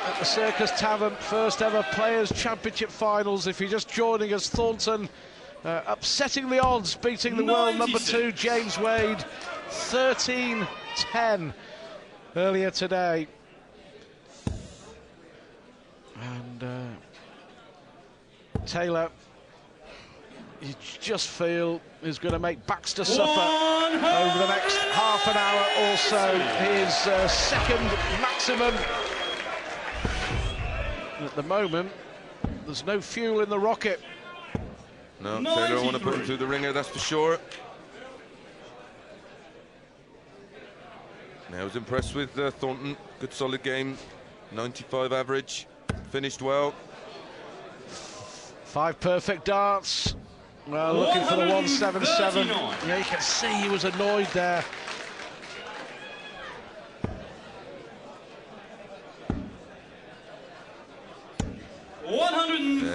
at the Circus Tavern, first ever Players' Championship finals. If you're just joining us, Thornton upsetting the odds, beating the world number 2 James Wade 13-10 earlier today. And Taylor, you just feel is going to make Baxter suffer over the next half an hour or so. His second maximum. At the moment, there's no fuel in the rocket. No, Taylor don't want to put him through the ringer, that's for sure. I was impressed with Thornton. Good solid game, 95 average, finished well. 5 perfect darts. Well, looking for the 177. Yeah, you can see he was annoyed there.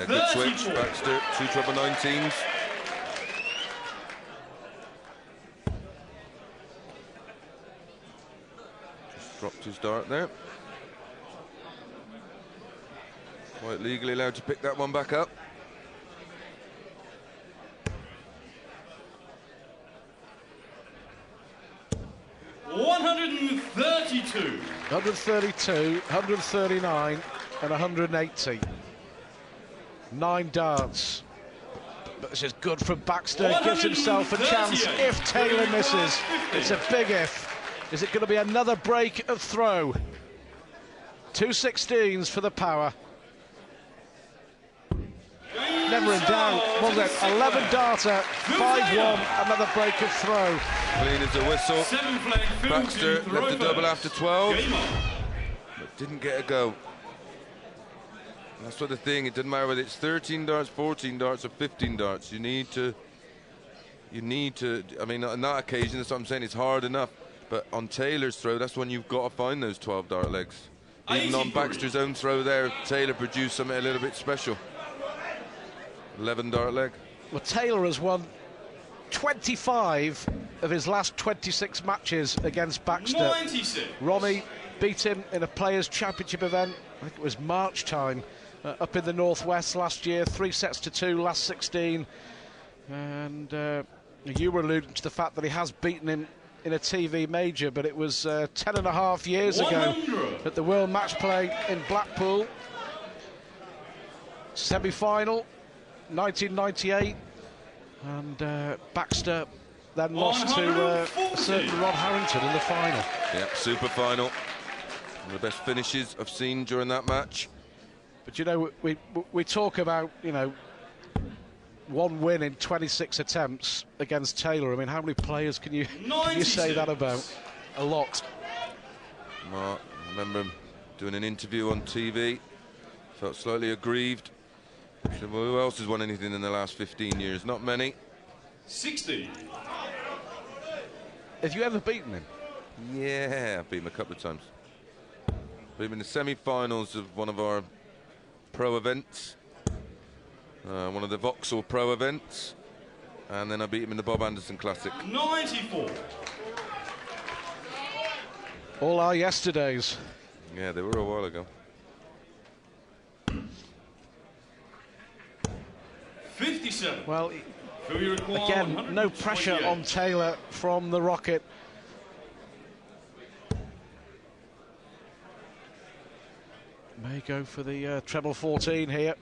Good switch, Baxter, 2 treble 19s. Just dropped his dart there. Quite legally allowed to pick that one back up. $132, 139 and 180. 9 darts. But this is good from Baxter. Gives himself a chance if Taylor misses. It's a big if. Is it going to be another break of throw? 2 16s for the power. Never in doubt, was it? 11 darter, 5-1, another break of throw. Clean as a whistle. Baxter left the double after 12, but didn't get a go. And that's what the thing, it doesn't matter whether it's 13 darts, 14 darts, or 15 darts. You need to, I mean, on that occasion, that's what I'm saying, it's hard enough. But on Taylor's throw, that's when you've got to find those 12 dart legs. Even on Baxter's own throw there, Taylor produced something a little bit special. 11 dart leg. Well, Taylor has won 25 of his last 26 matches against Baxter. 96. Ronnie beat him in a Players' Championship event, I think it was March time, up in the Northwest last year, 3-2 last 16. And you were alluding to the fact that he has beaten him in a TV major, but it was 10.5 years ago at the World Match Play in Blackpool. Semi-final, 1998, and Baxter then lost to a certain Rod Harrington in the final. Yeah, super final. One of the best finishes I've seen during that match. But you know, we talk about, you know, 1 win in 26 attempts against Taylor. I mean, how many players can you say that about? A lot. Well, I remember him doing an interview on TV. Felt slightly aggrieved. He said, well, who else has won anything in the last 15 years? Not many. 60. Have you ever beaten him? Yeah, I've beaten him a couple of times. Beat him in the semi-finals of one of our pro events. One of the Vauxhall pro events. And then I beat him in the Bob Anderson Classic. 94. All our yesterdays. Yeah, they were a while ago. 57. Well, again, no pressure on Taylor from the rocket. May go for the treble 14 here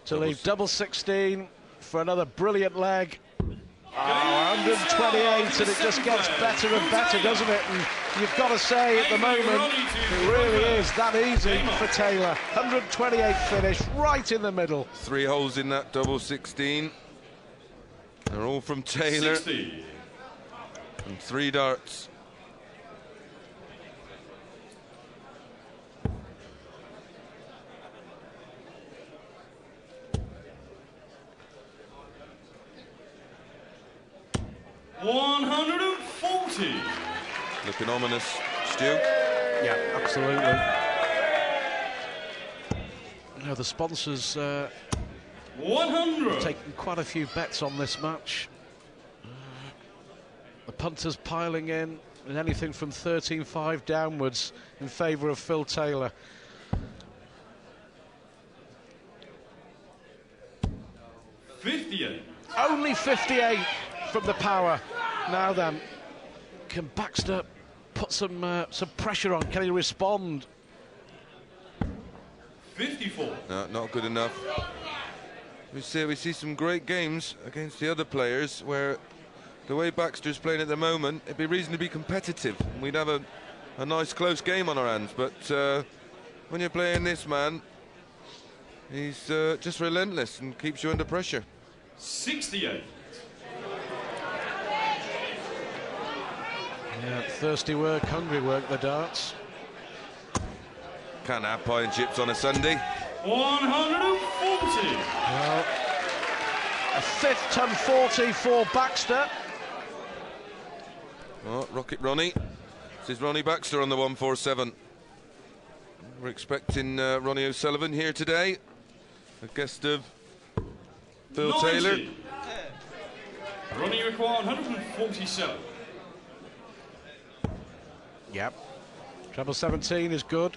to leave double 16 for another brilliant leg. 128, and it just gets better and better, doesn't it? And you've got to say, at the moment, it really is that easy for Taylor. 128 finish, right in the middle. 3 holes in that double 16. They're all from Taylor. 60. And 3 darts. $140. Looking ominous, Stu. Yeah, absolutely. You know, the sponsors 100. taking quite a few bets on this match. The punters piling in, and anything from 13-5 downwards in favour of Phil Taylor. 58. Only 58 from the power. Now then, can Baxter put some pressure on? Can he respond? 54. No, not good enough. We see some great games against the other players where the way Baxter's playing at the moment, it'd be reasonably competitive. We'd have a nice close game on our hands, but when you're playing this man, he's just relentless and keeps you under pressure. 68. Yeah, thirsty work, hungry work, the darts. Can't have pie and chips on a Sunday. 140. Well, a fifth ton 40 for Baxter. Oh, Rocket Ronnie. This is Ronnie Baxter on the 147. We're expecting Ronnie O'Sullivan here today, a guest of Phil 90. Taylor. Ronnie require 147. Yep. Treble 17 is good.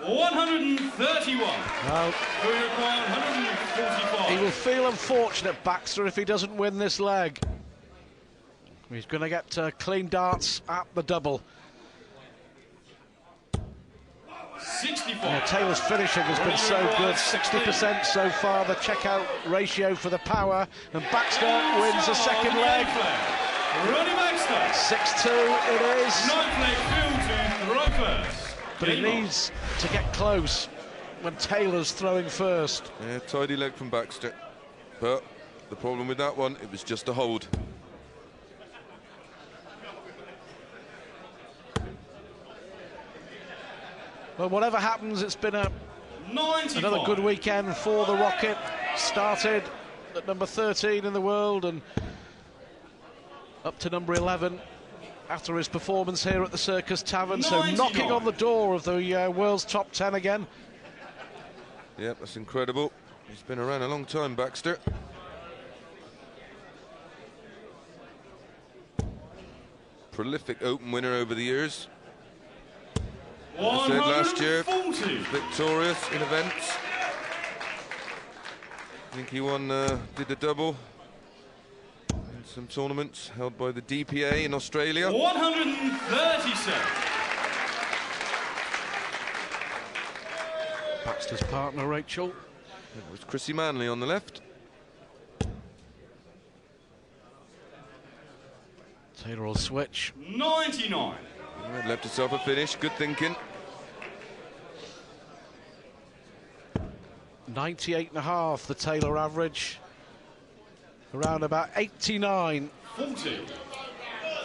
131. Well, Who require 145. he will feel unfortunate, Baxter, if he doesn't win this leg. He's going to get clean darts at the double. 64. Taylor's finishing has been so good, 60% so far, the checkout ratio for the power, and Baxter wins a second leg. Ronnie Baxter. 6-2 it is. Ninth leg, Phil to throw first. But he Game on. needs to get close when Taylor's throwing first. Yeah, tidy leg from Baxter. But the problem with that one, it was just a hold. Well, whatever happens, it's been 95. another good weekend for the Rocket. Started at number 13 in the world and up to number 11 after his performance here at the Circus Tavern. So 99. knocking on the door of the world's top 10 again. Yep, that's incredible. He's been around a long time, Baxter. Prolific Open winner over the years. As I said last year, 140. victorious in events. I think he won, did the double in some tournaments held by the DPA in Australia. 137. Baxter's partner, Rachel. It was Chrissy Manley on the left. Taylor will switch. 99. Yeah, left herself a finish, good thinking. 98.5, the Taylor average. Around about 89 40.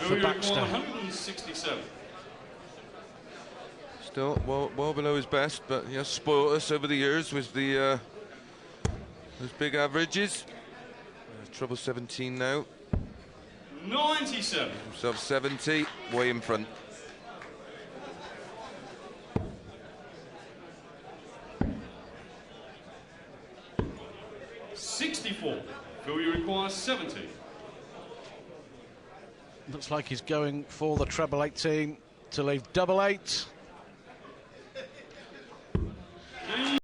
for Baxter. 167. Still well below his best, but he has spoiled us over the years with the those big averages. Treble 17 now. 97. Himself 70, way in front. Phil, you require 70. Looks like he's going for the treble 18 to leave double 8.